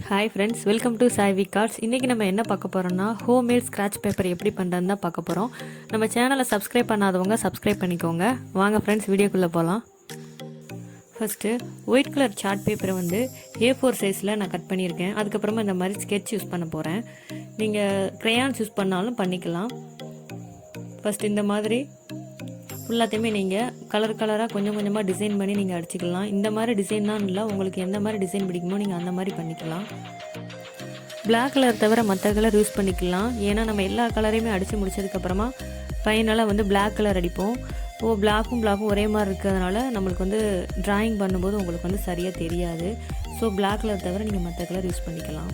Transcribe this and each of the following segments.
Hi friends, welcome to Saivik cards. இன்றைக்கி நம்ம என்ன பார்க்க போகிறோம்னா ஹோம்மேட் ஸ்க்ராட்ச் பேப்பர் எப்படி பண்ணுறதுன்னு தான் பார்க்க போகிறோம். நம்ம சேனலை சப்ஸ்கிரைப் பண்ணாதவங்க சப்ஸ்கிரைப் பண்ணிக்கோங்க. வாங்க ஃப்ரெண்ட்ஸ், வீடியோக்குள்ளே போகலாம். ஃபஸ்ட்டு ஒயிட் கலர் சார்ட் பேப்பரை வந்து A4 சைஸில் நான் கட் பண்ணியிருக்கேன். அதுக்கப்புறமா இந்த மாதிரி ஸ்கெட்ச் யூஸ் பண்ண போகிறேன். நீங்கள் க்ரையான்ஸ் யூஸ் பண்ணாலும் பண்ணிக்கலாம். ஃபஸ்ட் இந்த மாதிரி ஃபுல்லாத்தையுமே நீங்கள் கலராக கொஞ்சம் கொஞ்சமாக டிசைன் பண்ணி நீங்கள் அடிச்சிக்கலாம். இந்த மாதிரி டிசைன் தான் இல்லை, உங்களுக்கு எந்த மாதிரி டிசைன் பிடிக்குமோ நீங்கள் அந்த மாதிரி பண்ணிக்கலாம். பிளாக் கலர் தவிர மற்ற கலர் யூஸ் பண்ணிக்கலாம். ஏன்னா நம்ம எல்லா கலரையுமே அடித்து முடிச்சதுக்கப்புறமா ஃபைனலாக வந்து பிளாக் கலர் அடிப்போம். பிளாக்கும் ஒரே மாதிரி இருக்கிறதுனால நம்மளுக்கு வந்து ட்ராயிங் பண்ணும்போது உங்களுக்கு வந்து சரியாக தெரியாது. ஸோ பிளாக் கலர் தவிர நீங்கள் மற்ற கலர் யூஸ் பண்ணிக்கலாம்.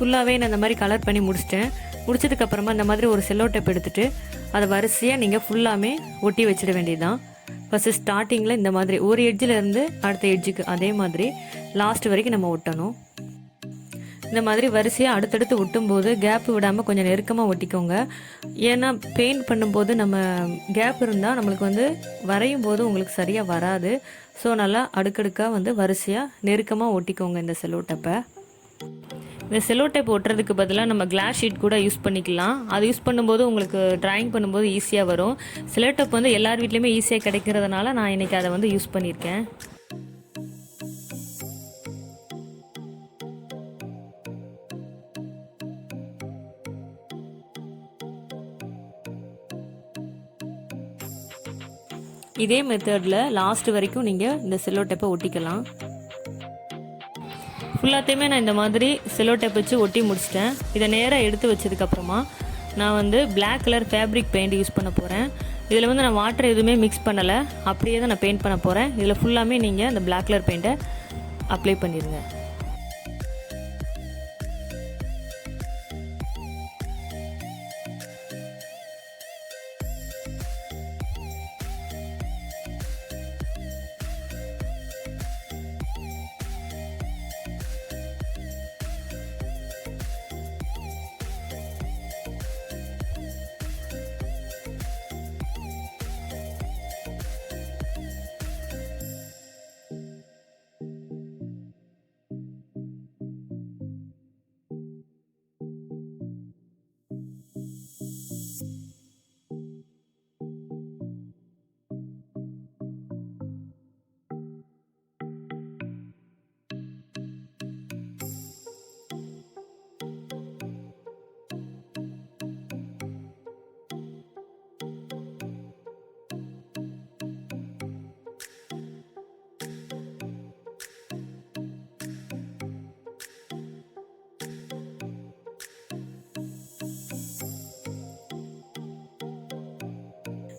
ஃபுல்லாகவே நான் இந்த மாதிரி கலர் பண்ணி முடிச்சிட்டேன். முடிச்சதுக்கப்புறமா இந்த மாதிரி ஒரு செல்லோ டேப் எடுத்துகிட்டு அதை வரிசையாக நீங்கள் ஃபுல்லாமே ஒட்டி வச்சிட வேண்டியதுதான். ஃபஸ்ட்டு ஸ்டார்டிங்கில் இந்த மாதிரி ஒரு எட்ஜில் இருந்து அடுத்த எட்ஜுக்கு அதே மாதிரி லாஸ்ட் வரைக்கும் நம்ம ஒட்டணும். இந்த மாதிரி வரிசையாக அடுத்தடுத்து ஒட்டும்போது கேப் விடாமல் கொஞ்சம் நெருக்கமாக ஒட்டிக்கோங்க. ஏன்னா பெயிண்ட் பண்ணும்போது நம்ம கேப் இருந்தால் நம்மளுக்கு வந்து வரையும் போது உங்களுக்கு சரியாக வராது. ஸோ நல்லா அடுக்கடுக்காக வந்து வரிசையாக நெருக்கமாக ஒட்டிக்கோங்க இந்த செல்லோ டேப்பை. இந்த செல்லோ டேப் ஒட்டுறதுக்கு பதிலாக நம்ம கிளாஸ் ஷீட் கூட யூஸ் பண்ணிக்கலாம். அது யூஸ் பண்ணும்போது உங்களுக்கு ட்ராயிங் பண்ணும்போது ஈஸியாக வரும். செல்லோ டேப் வந்து எல்லார் வீட்லேயுமே ஈஸியாக கிடைக்கிறதுனால நான் இன்றைக்கி அதை வந்து யூஸ் பண்ணியிருக்கேன். இதே மெத்தடில் லாஸ்ட் வரைக்கும் நீங்கள் இந்த செல்லோ டேப்பை ஒட்டிக்கலாம். ஃபுல்லாத்தையுமே நான் இந்த மாதிரி செல்லோ டேப் வச்சு ஒட்டி முடிச்சிட்டேன். இதை நேராக எடுத்து வச்சதுக்கப்புறமா நான் வந்து black colour fabric paint use பண்ண போகிறேன். இதில் வந்து நான் வாட்டர் எதுவுமே மிக்ஸ் பண்ணலை, அப்படியே தான் நான் பெயிண்ட் பண்ண போகிறேன். இதில் ஃபுல்லாமே நீங்கள் அந்த பிளாக் கலர் பெயிண்ட்டை அப்ளை பண்ணிடுங்க.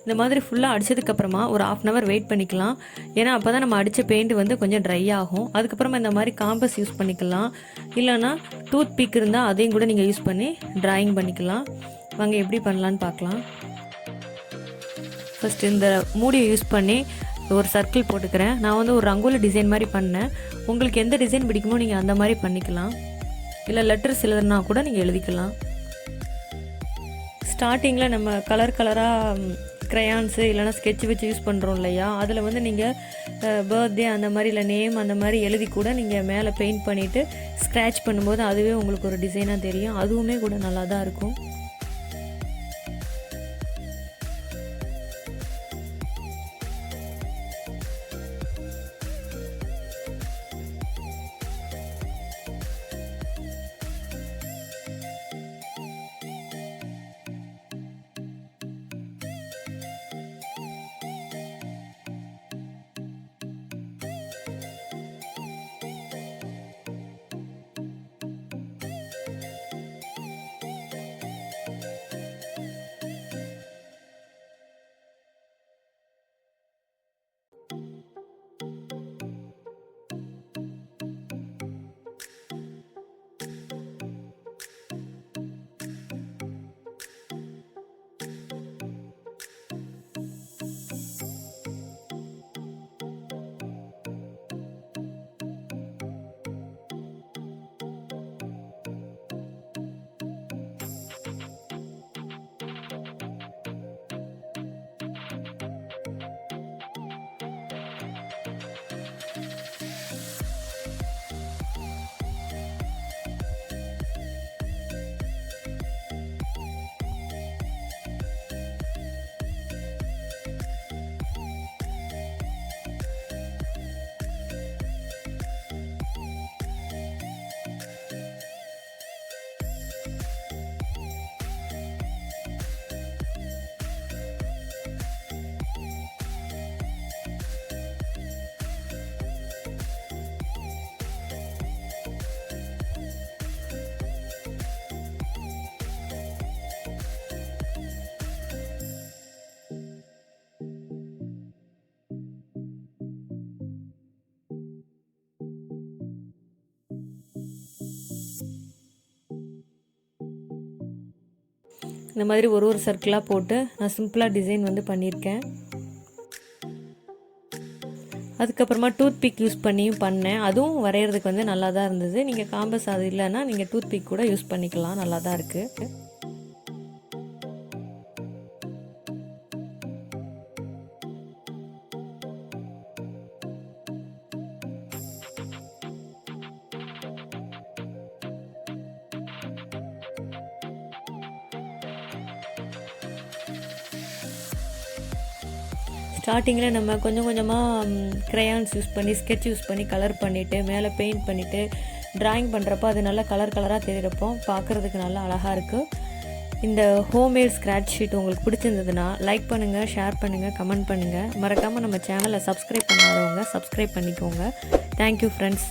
இந்த மாதிரி ஃபுல்லாக அடித்ததுக்கப்புறமா ஒரு 1/2 hour வெயிட் பண்ணிக்கலாம். ஏன்னா அப்போ தான் நம்ம அடித்த பெயிண்ட் வந்து கொஞ்சம் ட்ரை ஆகும். அதுக்கப்புறமா இந்த மாதிரி காம்பஸ் யூஸ் பண்ணிக்கலாம். இல்லைனா டூத் பிக் இருந்தால் அதையும் கூட நீங்கள் யூஸ் பண்ணி ட்ராயிங் பண்ணிக்கலாம். வாங்க எப்படி பண்ணலான்னு பார்க்கலாம். ஃபஸ்ட்டு இந்த மூடியை யூஸ் பண்ணி ஒரு சர்க்கிள் போட்டுக்கிறேன். நான் வந்து ஒரு ரங்கோலி டிசைன் மாதிரி பண்ணேன். உங்களுக்கு எந்த டிசைன் பிடிக்குமோ நீங்கள் அந்த மாதிரி பண்ணிக்கலாம். இல்லை லெட்டர்ஸ் எழுதுனா கூட நீங்கள் எழுதிக்கலாம். ஸ்டார்டிங்கில் நம்ம கலராக க்ரையான்ஸு இல்லைனா ஸ்கெட்ச் வச்சு யூஸ் பண்ணுறோம் இல்லையா, அதில் வந்து நீங்கள் பர்த்டே அந்த மாதிரி இல்லை நேம் அந்த மாதிரி எழுதி கூட நீங்கள் மேலே பெயிண்ட் பண்ணிவிட்டு ஸ்க்ராட்ச் பண்ணும்போது அதுவே உங்களுக்கு ஒரு டிசைனாக தெரியும். அதுவுமே கூட நல்லா தான் இருக்கும். இந்த மாதிரி ஒரு சர்க்கிளாக போட்டு நான் சிம்பிளாக டிசைன் வந்து பண்ணியிருக்கேன். அதுக்கப்புறமா டூத் பிக் யூஸ் பண்ணியும் பண்ணேன். அதுவும் வரைகிறதுக்கு வந்து நல்லா தான் இருந்தது. நீங்கள் காம்பஸ் அது இல்லைன்னா நீங்கள் டூத் பிக் கூட யூஸ் பண்ணிக்கலாம். நல்லா தான் இருக்குது. ஸ்டார்டிங்கில் நம்ம கொஞ்சம் கொஞ்சமாக க்ரையான்ஸ் யூஸ் பண்ணி ஸ்கெட்ச் யூஸ் பண்ணி கலர் பண்ணிவிட்டு மேலே பெயிண்ட் பண்ணிவிட்டு ட்ராயிங் பண்ணுறப்போ அது நல்லா கலராக தெரிகிறப்போ பார்க்குறதுக்கு நல்லா அழகாக இருக்குது. இந்த ஹோம்மேட் ஸ்க்ராட்ச் ஷீட் உங்களுக்கு பிடிச்சிருந்ததுன்னா லைக் பண்ணுங்கள், ஷேர் பண்ணுங்கள், கமெண்ட் பண்ணுங்கள். மறக்காமல் நம்ம சேனலை சப்ஸ்கிரைப் பண்ணாதவங்க சப்ஸ்கிரைப் பண்ணிக்கோங்க. Thank you friends.